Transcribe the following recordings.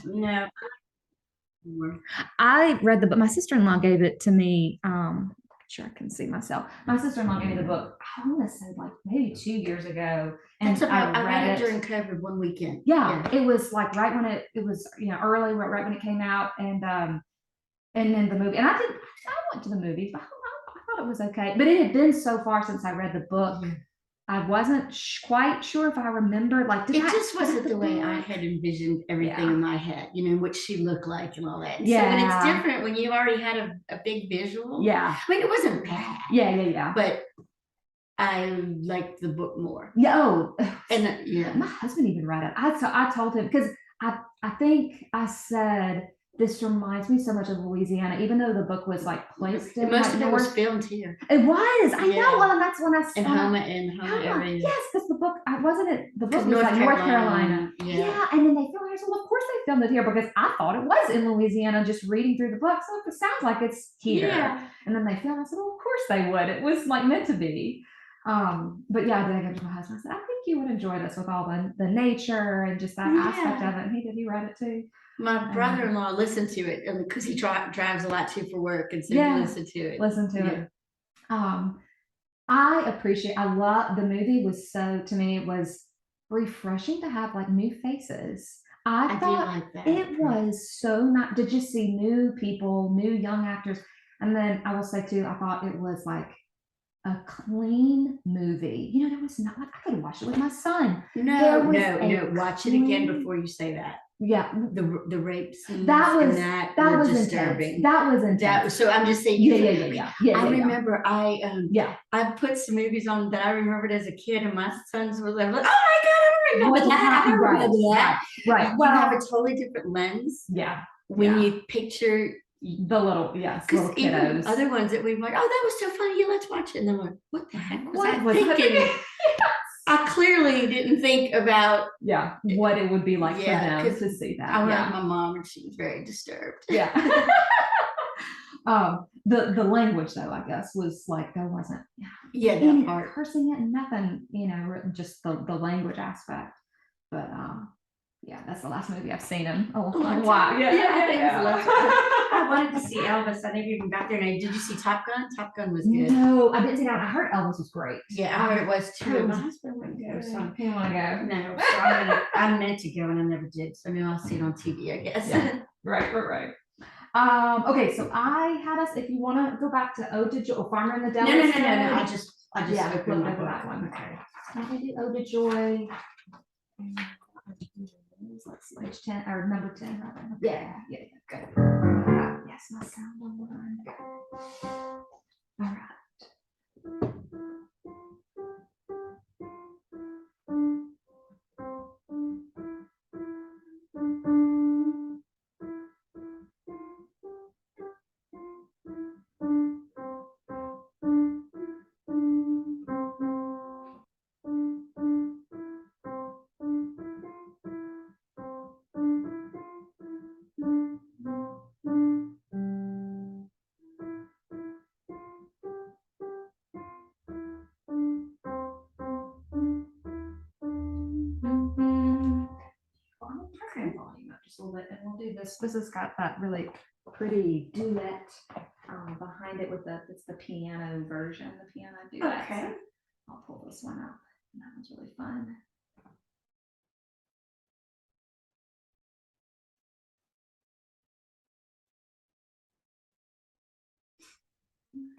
No. I read the book. My sister-in-law gave it to me. Sure I can see myself. My sister-in-law gave me the book. I want to say like maybe 2 years ago, and That's about, I I read read it it. during COVID one weekend. Yeah, it was like right when it was early, right when it came out, and then the movie. And I went to the movies, but I thought it was okay. But it had been so far since I read the book. Yeah. I wasn't quite sure if I remembered. Like, It just wasn't the way I had envisioned everything in my head, what she looked like and all that. And so when it's different, when you already had a big visual. Yeah. I mean, it wasn't bad. Yeah. But I liked the book more. Yeah. Oh, and my husband even read it. I told him because I think I said this reminds me so much of Louisiana, even though the book was like placed in most like of it was filmed here. It was. I know. Well, and that's when I saw in Homa area. Yes, because the book wasn't it. The book was North like Carolina. North Carolina. Yeah, and then they filmed it. So of course they filmed it here because I thought it was in Louisiana. Just reading through the book, so it sounds like it's here. Yeah. And then they filmed. I said, well, of course they would. It was like meant to be. But yeah, I did give it to my husband. I said, I think you would enjoy this with all the nature and just that aspect of it. And he did. He read it too. My brother-in-law listened to it because he drives a lot too for work, and so he listened to it. I love the movie. Was so to me it was refreshing to have like new faces. I thought like that. It was so not. Did you see new people, new young actors? And then I will say too, I thought it was like a clean movie. There was not like I could watch it with my son. No. Watch it again before you say that. Yeah, the rape scenes. That was disturbing. Intense. That was intense. So I'm just saying. Yeah. I remember I put some movies on that I remembered as a kid, and my sons were like, "Oh my God, I don't remember that. I don't remember that." Right. You have a totally different lens. Yeah. When you picture the little kiddos. Even other ones that we were like, "Oh, that was so funny. Yeah, let's watch it." And then we're like, "What the heck was I thinking?" I clearly didn't think about what it would be like for them to see that. I went with my mom, and she was very disturbed. Yeah. The language though, I guess, was like there wasn't that part cursing it and nothing, just the language aspect. But that's the last movie I've seen in a long while. I wanted to see Elvis. I never even got there. Did you see Top Gun? Top Gun was good. No, I didn't see that. I heard Elvis was great. Yeah, I heard it was too. My husband wouldn't go, so he didn't want to go. No, so I meant to go and I never did. So now I'll see it on TV, I guess. Right. Okay, so I had us. If you want to go back to Ode to Joy, Farmer in the Devil. No. I just opened that one. Okay. I'm gonna do Ode to Joy. Let's page 10 or number 10 rather. Yeah, good. Yes, my sound on one. All right. Just a little bit, and we'll do this. This has got that really pretty duet behind it with it's the piano version, the piano duet. Okay. So I'll pull this one up. That was really fun.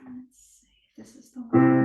Let's see if this is the one.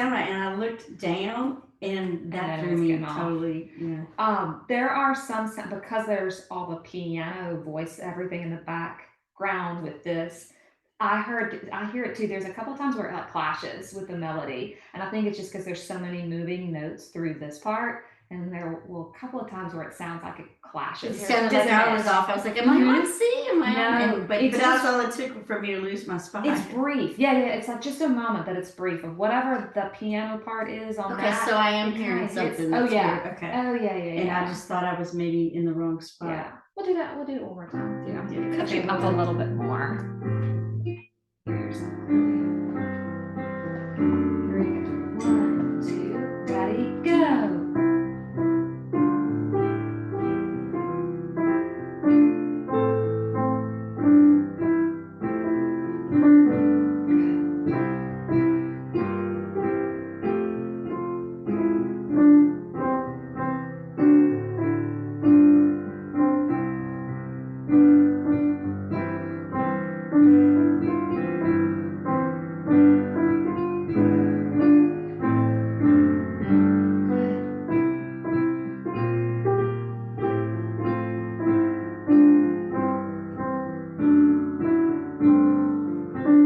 sound right, and I looked down, and And that then it threw was me getting off. totally. Yeah. There are some because there's all the piano voice, everything in the background with this. I hear it too. There's a couple times where it like clashes with the melody, and I think it's just because there's so many moving notes through this part, and there will a couple of times where it sounds like it clashes. It sounded like I was off. I was like, "Am I Mhm. on C? Am I on?" No, And, but it's that's just- all it took for me to lose my spot. It's brief. Yeah, yeah. It's like just a moment that it's brief of whatever the piano part is on Okay, that. so I am it kinda hearing hits- something. Oh That's yeah. weird. Okay. Oh yeah, yeah, And yeah. I just thought I was maybe in the wrong spot. Yeah. We'll do that. We'll do it one more time. Yeah. Yeah. Cut you up a little bit more. Here's Here we go. 1, 2, ready, go.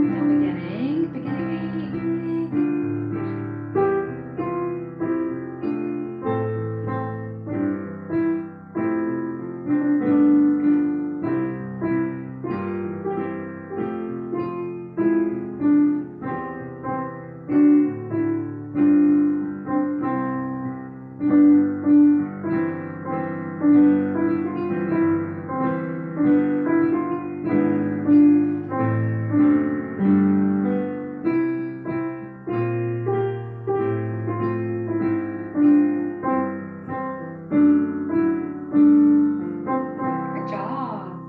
Now beginning. Good job.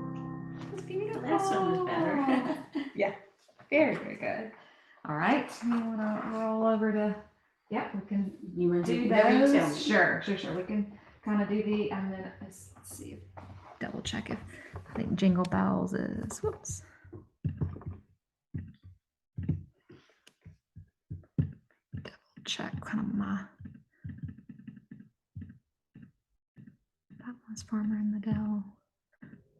That's beautiful. That one was better. Yeah, very, very good. All right, you want to roll over to? Yep, we can You want to do do whatever you tell those. me. Sure. We can kind of do the, and then let's see if double check if I think Jingle Bells is. Whoops. Double check kind of my. That one's Farmer in the Dell.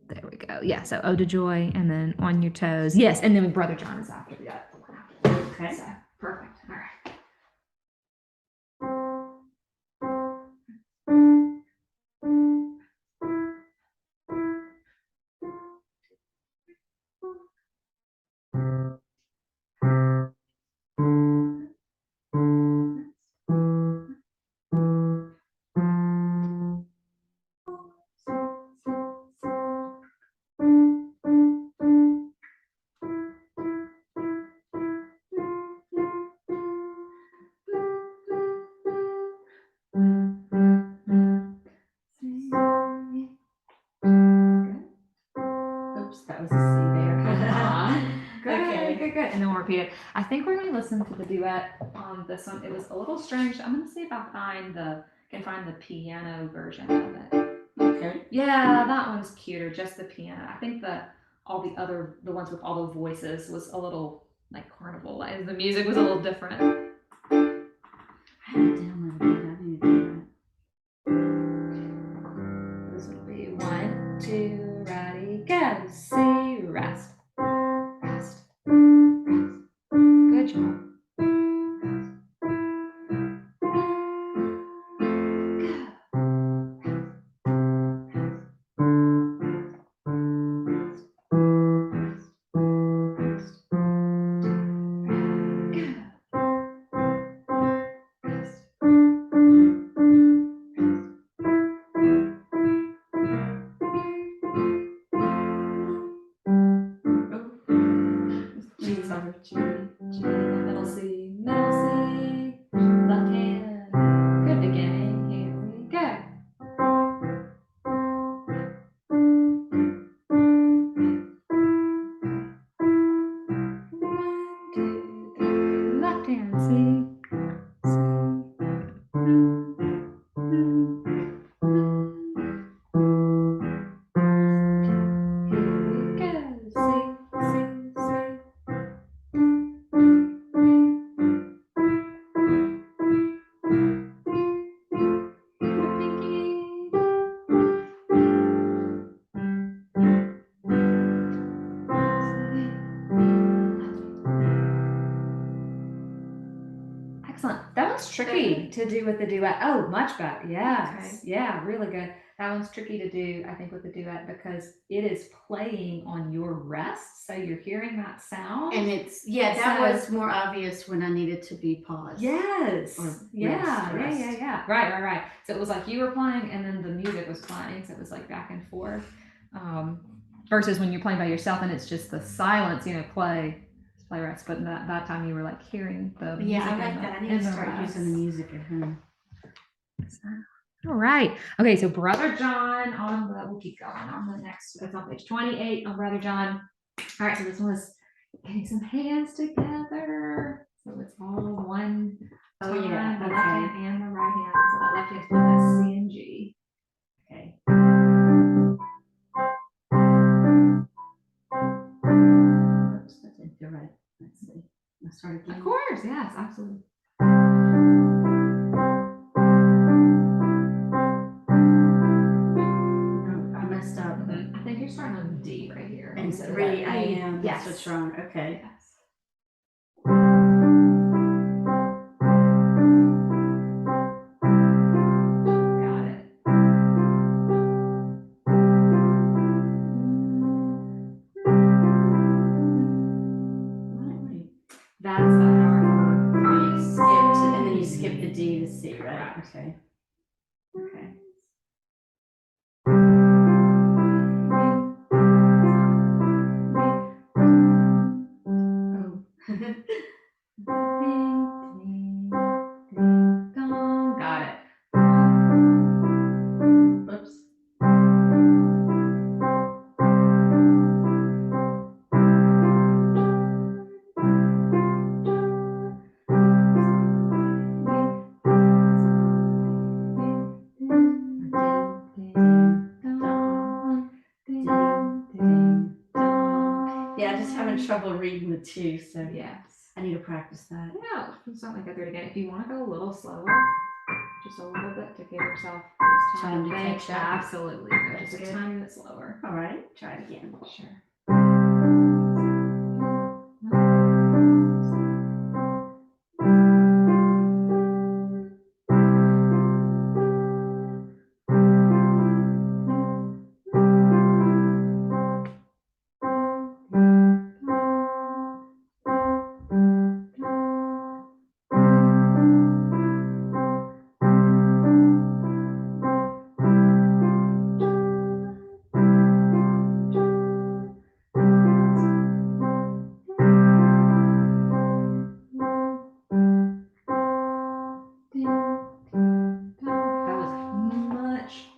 There we go. Yeah. So Ode to Joy, and then On Your Toes. Yes, and then Brother John is after that. Okay. So perfect. All right. Oops, that was a C there. Good, Okay. good. And then we'll repeat it. I think we're going to listen to the duet on this one. It was a little strange. I'm going to see if I can find the piano version of it. Okay. Yeah, that one's cuter, just the piano. I think the ones with all the voices was a little like carnival. Like, the music was a little different. I haven't downloaded it. I need to do This would be 1, 2, ready, go. C, rest, rest, rest. Good job. one's tricky to do with the duet. Oh, much better. Yes. Okay. Yeah, really good. That one's tricky to do, I think, with the duet because it is playing on your rest. So you're hearing that sound. And that So- was more obvious when I needed to be paused. Yes. Or Yeah. rest. Right. So it was like you were playing and then the music was playing. So it was like back and forth. Versus when you're playing by yourself and it's just the silence, play rest. But that time you were like hearing the music. Yeah, I like that. I need to start using the music at home. All right. Okay, so Brother John we'll keep going on the next, it's on page 28 on Brother John. All right, so this one was getting some hands together. So it's all one Oh, time, yeah, the okay. left hand and the right hand. So that left hand's playing that C and G. Okay. Oops, that didn't feel right. Let's see. Let's start again. Of course, yes, absolutely. I messed up. I think you're starting on D right here. And instead of 3 that I E. am. Yes. That's what's wrong. Okay. Yes. Got it. Wait. That's the power chord. You skipped it, and then you skip the D to C, right? Correct. Okay. Okay. Oh. Got it. Whoops. Yeah, I'm just having trouble reading the two, so Yes. I need to practice that. Yeah, it's not like go through it again. If you want to go a little slower, just a little bit to give yourself just Time to think. catch up. Absolutely. Go That's just a good. tiny bit slower. All right, try it again. Sure.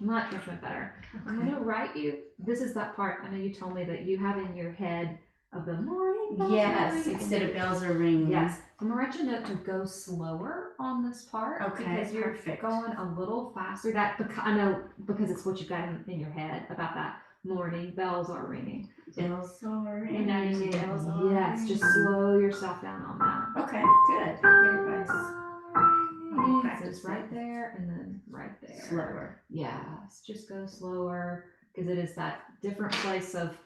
Much better. I'm Okay. gonna write you. This is that part. I know you told me that you have in your head of the morning. bells Yes, ringing. instead of bells are ringing. Yes. I'm gonna write you a note to go slower on this part. Okay, Because you're perfect. going a little faster. I know because it's what you've got in your head about that morning bells are ringing. Bells are ringing. And now you see bells are yes, just ringing. slow yourself down on that. Okay, good. Good advice. Yes, practice it's right that. there and then right there. Slower. Yes, just go slower because it is that different place of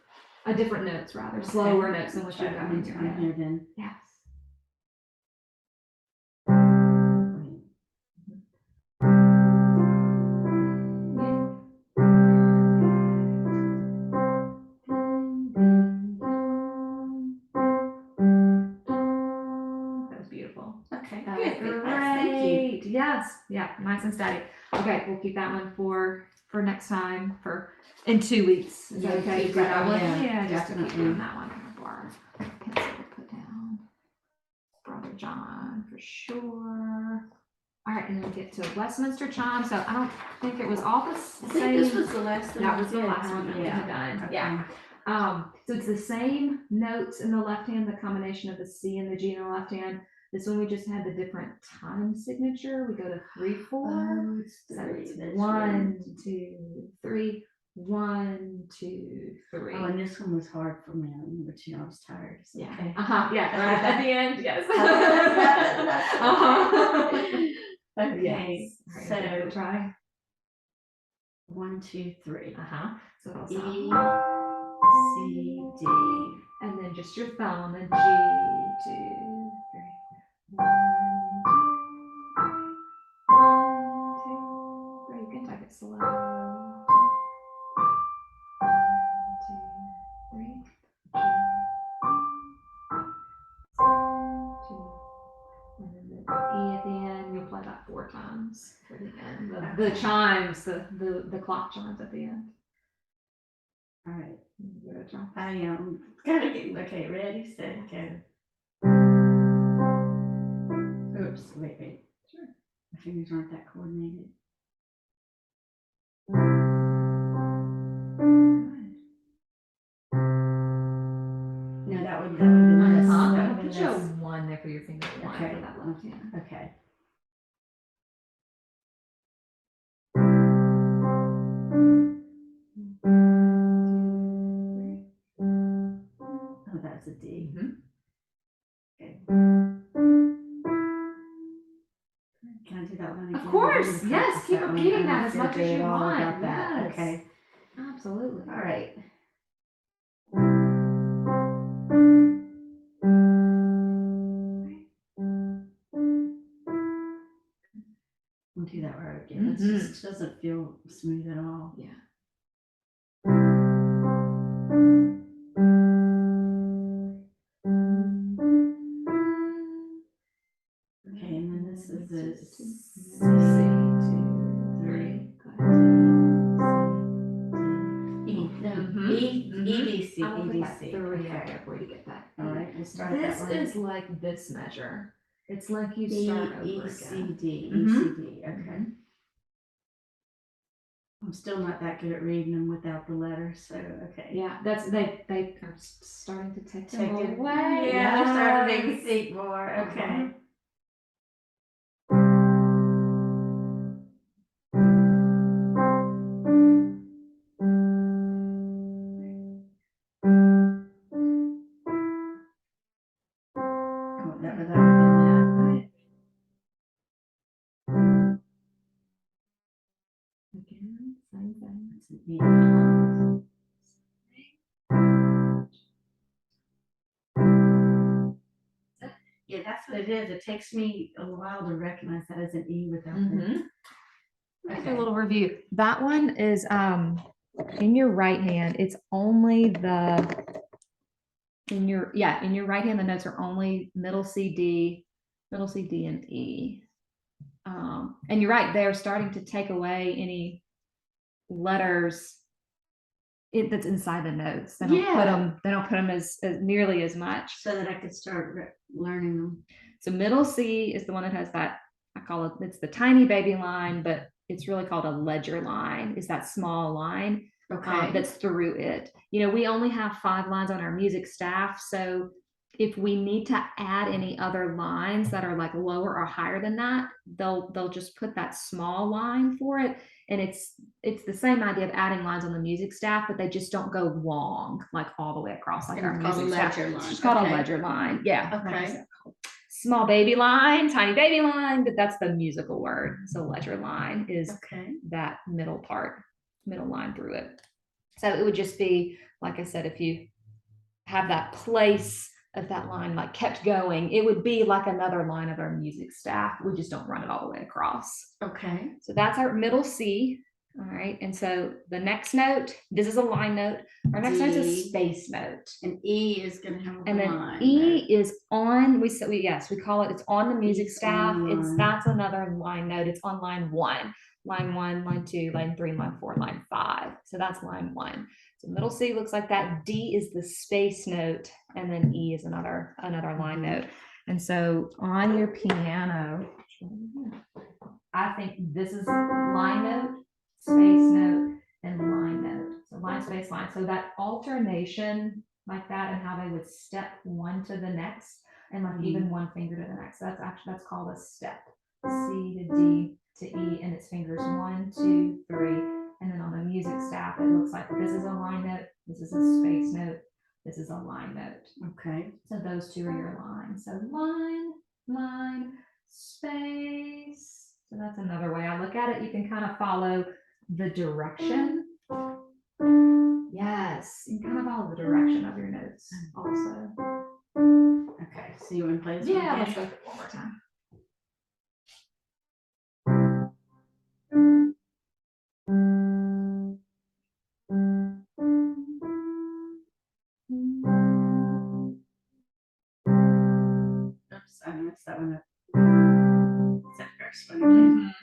different notes rather, Okay. slower notes than what Try you've it got one in your time head. here then. Yes. That was beautiful. Okay, That good. was Good advice. Thank you. great. Yes. Yeah. Nice and steady. Okay. We'll keep that one for next time in 2 weeks. Is that Yeah, okay? keep For that one, yeah, Yeah. Just to keep definitely. doing that one before our pencil to put down. Brother John for sure. All right. And then we get to Westminster Chime. So I don't think it was all the I same. think this was the last one. That we was the did, last huh? one that we had done. Okay. Yeah. So it's the same notes in the left hand, the combination of the C and the G in the left hand. This one we just had the different time signature. We go to 3, 4. Oh, it's So three. it's That's 1, right. 2, 3. 1, 2, 3. Oh, and this one was hard for me. I remember too. I was tired. It's Yeah. Okay. Yeah. Right at the end. Yes. Okay. Yes. All right, give it a So try. 1, 2, 3. So it'll E, sound- C, D. And then just your thumb and G, 2, 3. 1, 2, 3. chimes for the end. The chimes, the clock chimes at the end. All right. Give it a try. I am kind of getting, okay, ready, steady, go. Oops, wait. Sure. My fingers aren't that coordinated. No, that would be this. That I'll would be put you a this. 1 there for your finger one Okay. for that left hand. Okay. Oh, that's a D. Okay. Can I do that one again? Of course, I'm gonna yes, practice keep that one. repeating I that don't as feel much as good you at all want. about that. Yes. Okay. Absolutely. All right. We'll do that right again. It just doesn't feel smooth at all. Yeah. Okay, and then this is the C, 2, 3, E, no, E, D, C, I will E, put D, that C. 3 Okay. out there for you to get that. All right, we'll start This that one. is like this measure. It's like you E, start over E, again. C, D, E, C, D. Okay. I'm still not that good at reading them without the letters, so okay. Yeah, that's they are starting to take them Take it away. Yeah, they're starting to make me Yes. think more. Okay. Oh, that would have been that. Again, same thing. That's an E. Yeah, that's what it is. It takes me a while to recognize that as an E without the. Okay. A little review. That one is in your right hand. It's only in your right hand. The notes are only middle C, D, and E. And you're right. They're starting to take away any letters that's inside the notes. They don't put them. They don't put them as nearly as much. So that I could start learning them. So middle C is the one that has that. I call it. It's the tiny baby line, but it's really called a ledger line. Is that small line that's through it? You know, we only have 5 lines on our music staff, so if we need to add any other lines that are like lower or higher than that, they'll just put that small line for it. And it's the same idea of adding lines on the music staff, but they just don't go long, like all the way across like our music staff. It's just called a ledger line. Yeah. Okay. Small baby line, tiny baby line, but that's the musical word. So ledger line is that middle line through it. So it would just be, like I said, if you have that place of that line like kept going, it would be like another line of our music staff. We just don't run it all the way across. Okay. So that's our middle C. All right. And so the next note, this is a line note. Our next note is a space note. And E is going to have a and then line. E is on, we call it, it's on the music E's staff. on That's another line note. It's on line 1, line 2, line 3, line 4, line 5. So that's line 1. So middle C looks like that. D is the space note, and then E is another line note. And so on your piano, I think this is line note, space note, and line note. So line, space, line. So that alternation like that, and how they would step one to the next, and like even one finger to the next. That's called a step. C to D to E, and it's fingers 1, 2, 3. And then on the music staff, it looks like this is a line note, this is a space note, this is a line note. Okay. So those 2 are your lines. So line, space. So that's another way I look at it. You can kind of follow the direction. Yes, you can kind of follow the direction of your notes also. Okay, so you want to play this one? one? Let's go one more time. Oops, I messed that one up. It's that first one again.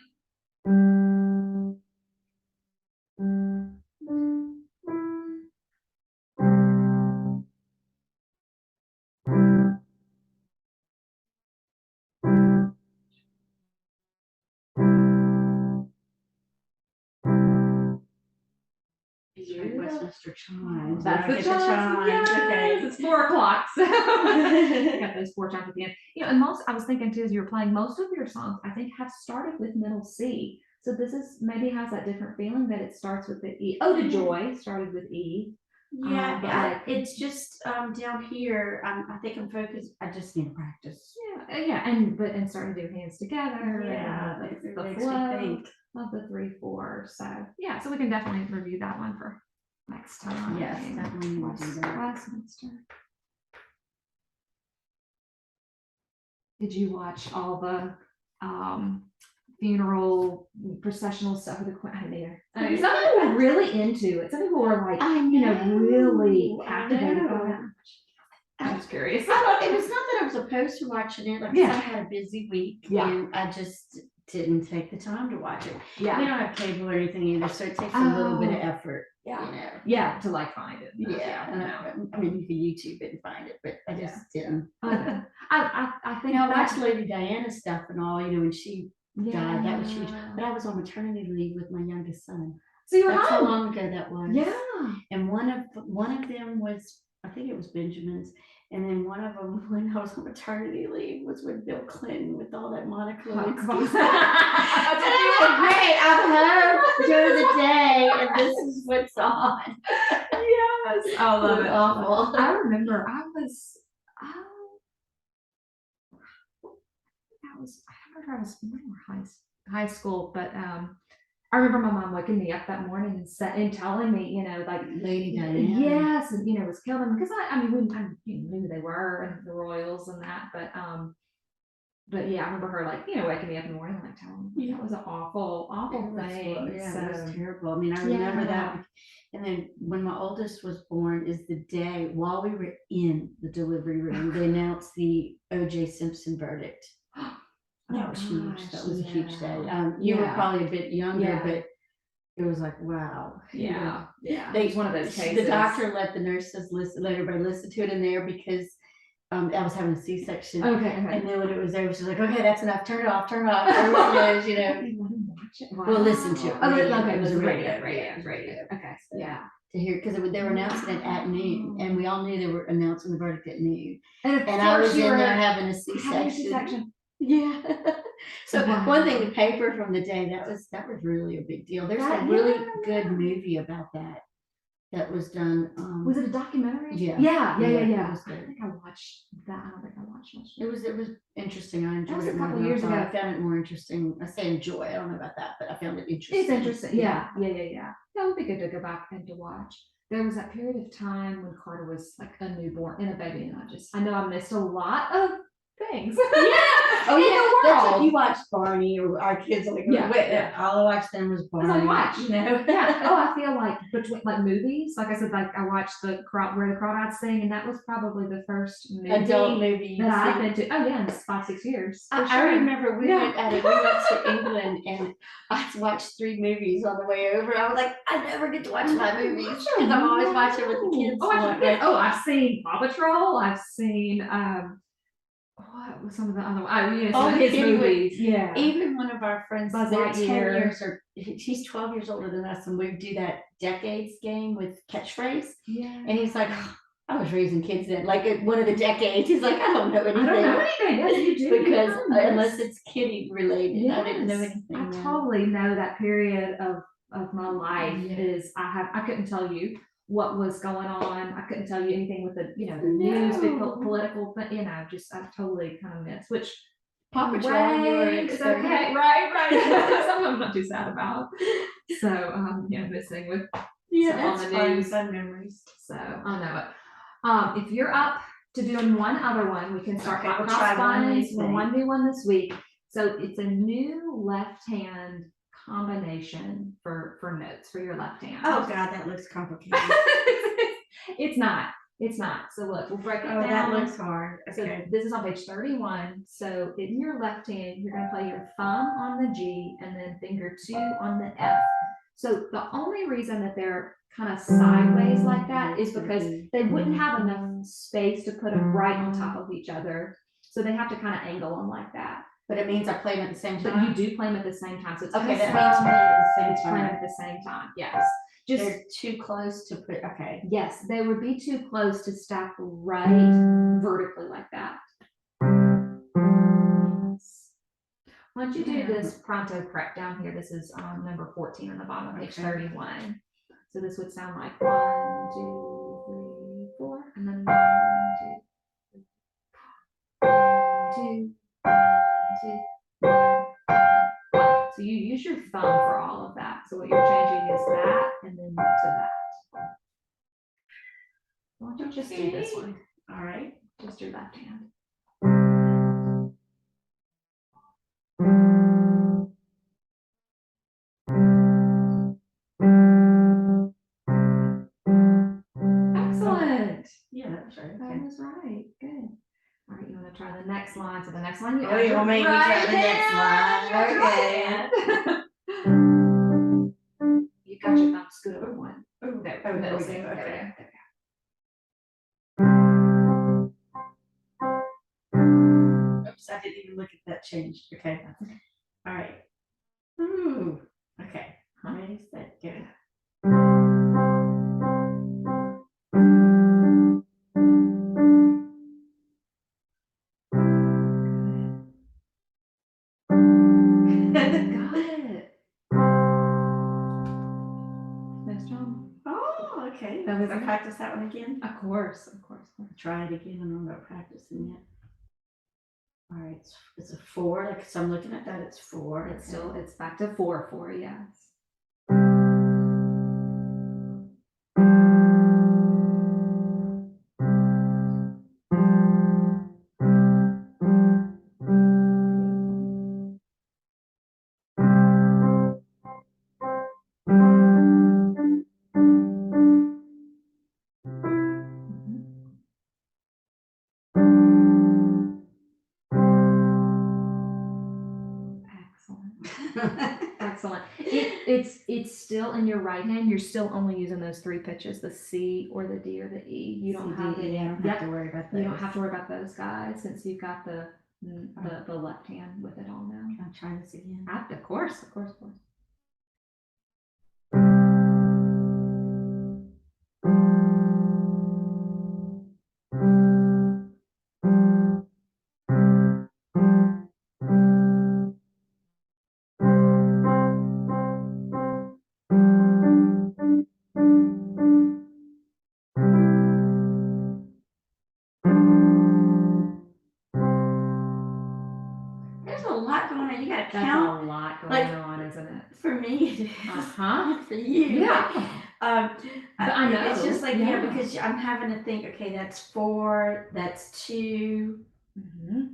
Westminster chimes. That's When I the get chimes. Yes, Okay. it's 4 o'clock. So got those 4 chimes at the end. And I was thinking too, as you were playing, most of your songs, I think, have started with middle C. So this is maybe has that different feeling that it starts with the E. Oh, the Joy started with E. Yeah, but like, it's just down here. I think I'm focused. I just need to practice. yeah, and starting to do Hands Together. Yeah, and it the makes me flow think. of the 3/4. So yeah, so we can definitely review that one for next time. Yes, definitely need to do that. Westminster. Did you watch all the funeral processional stuff with the Queen? I didn't either. I mean, some people were really into it. Some people were like, really captivated by it. I was curious. It was not that I was opposed to watching it. Like I said, I had a busy week, and I just didn't take the time to watch it. Yeah, we don't have cable or anything either, so it takes a little bit of effort. Yeah, to like find it. I mean, you can YouTube it and find it, but I just didn't. I think I watched Lady Diana stuff and all. When she died, that was huge. But I was on maternity leave with my youngest son. So you were That's home. how long ago that was. Yeah. And one of them was, I think it was Benjamin's. And then one of them, when I was on maternity leave, was with Bill Clinton with all that Monica Lewinsky. And I went, great, I'm home during the day, and this is what's on. Yes, I love it. Awful. I remember I remember I was in high school, but I remember my mom waking me up that morning and telling me, like Lady Diana. Yes, and was killing them because I mean I knew who they were and the royals and that, but yeah, I remember her waking me up in the morning like telling me that was an awful thing. It was terrible. I mean, I remember that. And then when my oldest was born is the day while we were in the delivery room, they announced the O.J. Simpson verdict. That was huge. That was a huge day. You were probably a bit younger, but it was like, wow. Yeah. They, one of those cases. The doctor let the nurses let everybody listen to it in there because I was having a C-section. Okay. And then when it was over, she's like, okay, that's enough. Turn it off. Everyone knows, We'll listen to it. Oh, Okay, it was a radio. Okay. So, yeah. To hear, because they were announcing it at noon, and we all knew they were announcing the verdict at noon. And I was in there having a C-section. Yeah. So one thing, the paper from the day, that was really a big deal. There's a really good movie about that was done. Was it a documentary? Yeah. Yeah. I think I watched that. I don't think I watched much. It was interesting. I enjoyed it a couple years ago. I found it more interesting. I say enjoy. I don't know about that, but I found it interesting. It's interesting. Yeah. That would be good to go back and to watch. There was that period of time when Carter was like a newborn and a baby, and I know I missed a lot of things. That's like you watched Barney or our kids like all I watched then was Barney. I feel like between like movies, like I said, like I watched Where the Crawdads Sing, and that was probably the first adult movie that I've been to. Oh yeah, in 5-6 years. I remember we went to England and I watched 3 movies on the way over. I was like, I never get to watch my movies because I'm always watching with the kids. I've seen Paw Patrol. I've seen what was some of the other movies? Yeah. Even one of our friends, Buzz they're 10 Lightyear. years or he's 12 years older than us, and we do that decades game with catchphrase. Yeah. And he's like, I was raising kids then, like one of the decades. He's like, I don't know anything. Yes, you do. Because unless it's kiddie related, I didn't know anything. I totally know that period of my life is I couldn't tell you what was going on. I couldn't tell you anything with the news, big political, but I totally kind of missed, which Paw Patrol, it's okay, right. Some I'm not too sad about. So missing with that's on the news. Fun memories. So I know it. If you're up to doing one other one, we can start correspondence. We'll do one this week. So it's a new left hand combination for notes for your left hand. Oh God, that looks complicated. It's not. So look, we'll break it down. That looks hard. Okay. So this is on page 31. So in your left hand, you're going to play your thumb on the G and then finger 2 on the F. So the only reason that they're kind of sideways like that is because they wouldn't have enough space to put them right on top of each other. So they have to kind of angle them like that. But it means I play them at the same time. But you do play them at the same time. So it's okay. That means playing at the same time. Playing at the same time. Yes. just they're too close to put, okay. yes, they would be too close to stack right vertically like that. Why don't you do this pronto prep down here? This is number 14 on the bottom of page Okay. 31. So this would sound like 1, 2, 3, 4, and then 1, 2, 2, 1. So you use your thumb for all of that. So what you're changing is that and then to that. Why don't you just do this one? All right. Just your left hand. Excellent. Yeah, that was right. That Okay. was right. Good. All right, you want to try the next line? So the next line, you Oh, you want me to try the next line? Okay. You got your thumb scoot over one. Oh, There, there we middle go. finger. There we Okay. go. There we go. Oops, I didn't even look at that change. Okay. All right. Ooh. Okay. Ready, set, go. Got it. Nice job. Oh, okay. That was I it. practice that one again. Of course, of course, of course. Try it again. I'm not practicing yet. All right. It's a 4. Like, so I'm looking at that. It's 4. It's still, it's back to 4/4, yes. Excellent. It's still in your right hand. You're still only using those 3 pitches, the C or the D or the E. You don't have any. I don't have to worry about that. You don't have to worry about those guys since you've got the left hand with it all now. Can I try this again? Of course, of course, of course. There's a lot going on. You got to That's count. a lot going like- on, isn't it? For me, it is. Uh-huh. For you. Yeah. But I know. It's just like, Yeah. because I'm having to think, okay, that's 4, that's 2, Mm-hmm.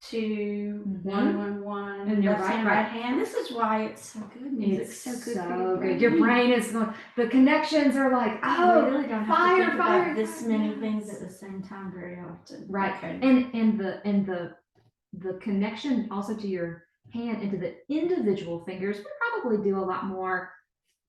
2, Mhm. 1, 1, 1. And your left hand, right. right hand. This is why it's so good. Music's so good. for your brain. Your brain is going, the connections are like, You oh, really don't have fire, to think fire, about this fire, many yes. things at the same time very often. right. Okay. And the connection also to your hand into the individual fingers would probably do a lot more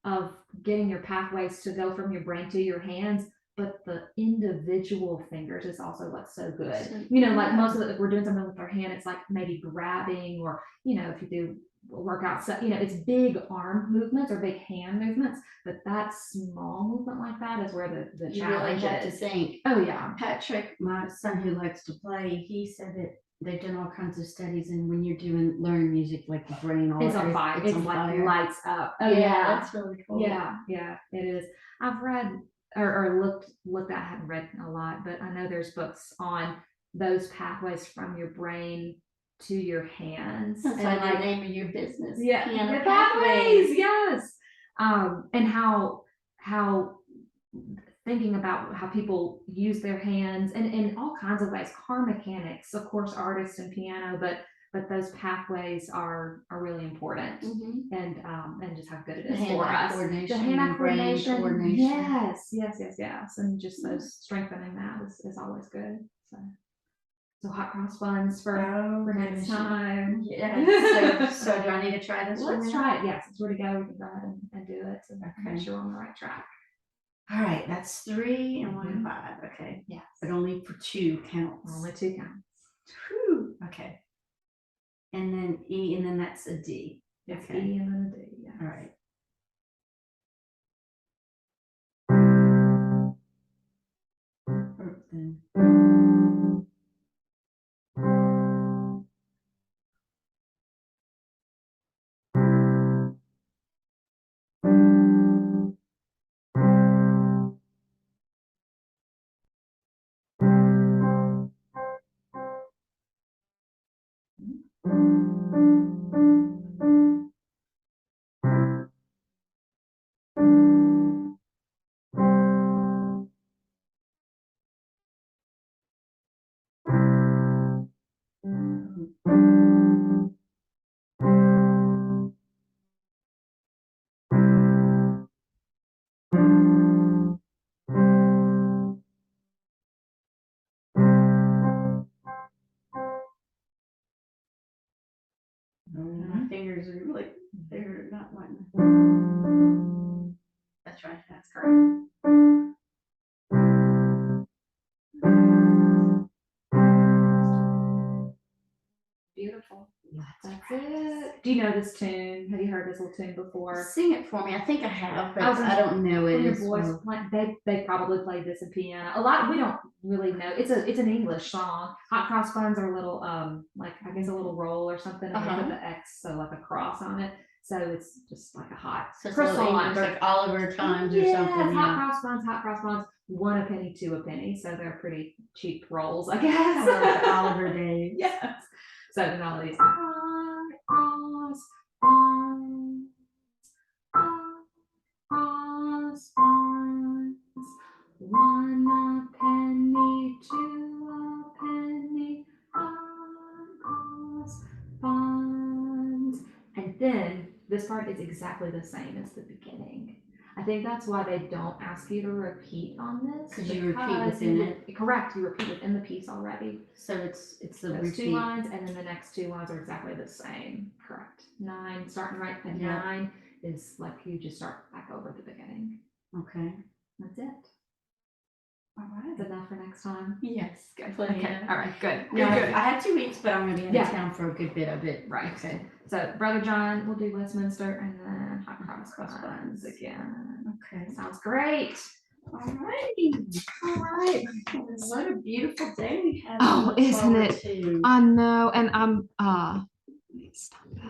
of getting your pathways to go from your brain to your hands, but the individual fingers is also what's so good. So- You know, like most of it, if we're doing something with our hand, it's like maybe grabbing, or, you know, if you do workout stuff, you know, it's big arm movements or big hand movements, but that small movement like that is where the You really challenge have to is. think. Oh yeah. Patrick, my son who likes to play, he said that they've done all kinds of studies, and when you're learning music, like the brain, all It's on everything- fire. It's on like fire. lights up. Oh Yeah, that's really cool. Yeah, it is. I've read or looked at, I haven't read a lot, but I know there's books on those pathways from your brain to your hands. That's and like the name of your business. yeah, Piano the Pathways. yes. And how thinking about how people use their hands and in all kinds of ways, car mechanics, of course, artists and piano, but those pathways are really important. Mhm. And just how good it The is for hand-eye us. coordination, The hand-eye and brain coordination, coordination. yes, and just those strengthening that is always good. So hot cross buns for next goodness. time. Yeah. So do I need to try this one? Let's now? try it. Yes, it's where to go. We can go ahead and do it. So Okay. make sure we're on the right track. All right, that's 3 and 1 and Mhm. 5. Okay, Yes, but only for 2 counts. only 2 counts. Whew. Okay. And then E, and then that's a D. It's Okay. E and then a D. Yes. All right. My fingers are like, they're not wanting. That's right. That's correct. Beautiful. That's it. Do you know this tune? Have you heard this little tune before? Sing it for me. I think I have, but I was I don't know it. Your as boys, well. like they probably played this in piano. A lot we don't really know. It's an English song. Hot cross buns are a little like I guess a little roll or something, and they put the X, so like a cross on it. So it's just like a hot So it's a little English, like Oliver Times or something. Hot cross buns, 1 a penny, 2 a penny. So they're pretty cheap rolls, I guess. Like Oliver days. Yes. So the melodies. Hot cross buns, hot cross buns, 1 a penny, 2 a penny, hot cross buns. And then this part is exactly the same as the beginning. I think that's why they don't ask you to repeat on this. Because you repeat within it. Correct, you repeat within the piece already. So it's the Those repeat. 2 lines, and then the next 2 lines are exactly the same. Correct. 9, starting right at 9 is like you just start back over at the beginning. Okay. That's it. All right. Is enough for next time? Yes. Good. Okay. All right. Good. No, Good. I have 2 weeks, but I'm going to be in Yeah. town for a good bit of it. Right. Okay. So Brother John will do Westminster, and then Hot Cross Buns again. Okay. Sounds great. All right. All right. What a beautiful day we have. Oh, isn't it? I know, and I'm stop that.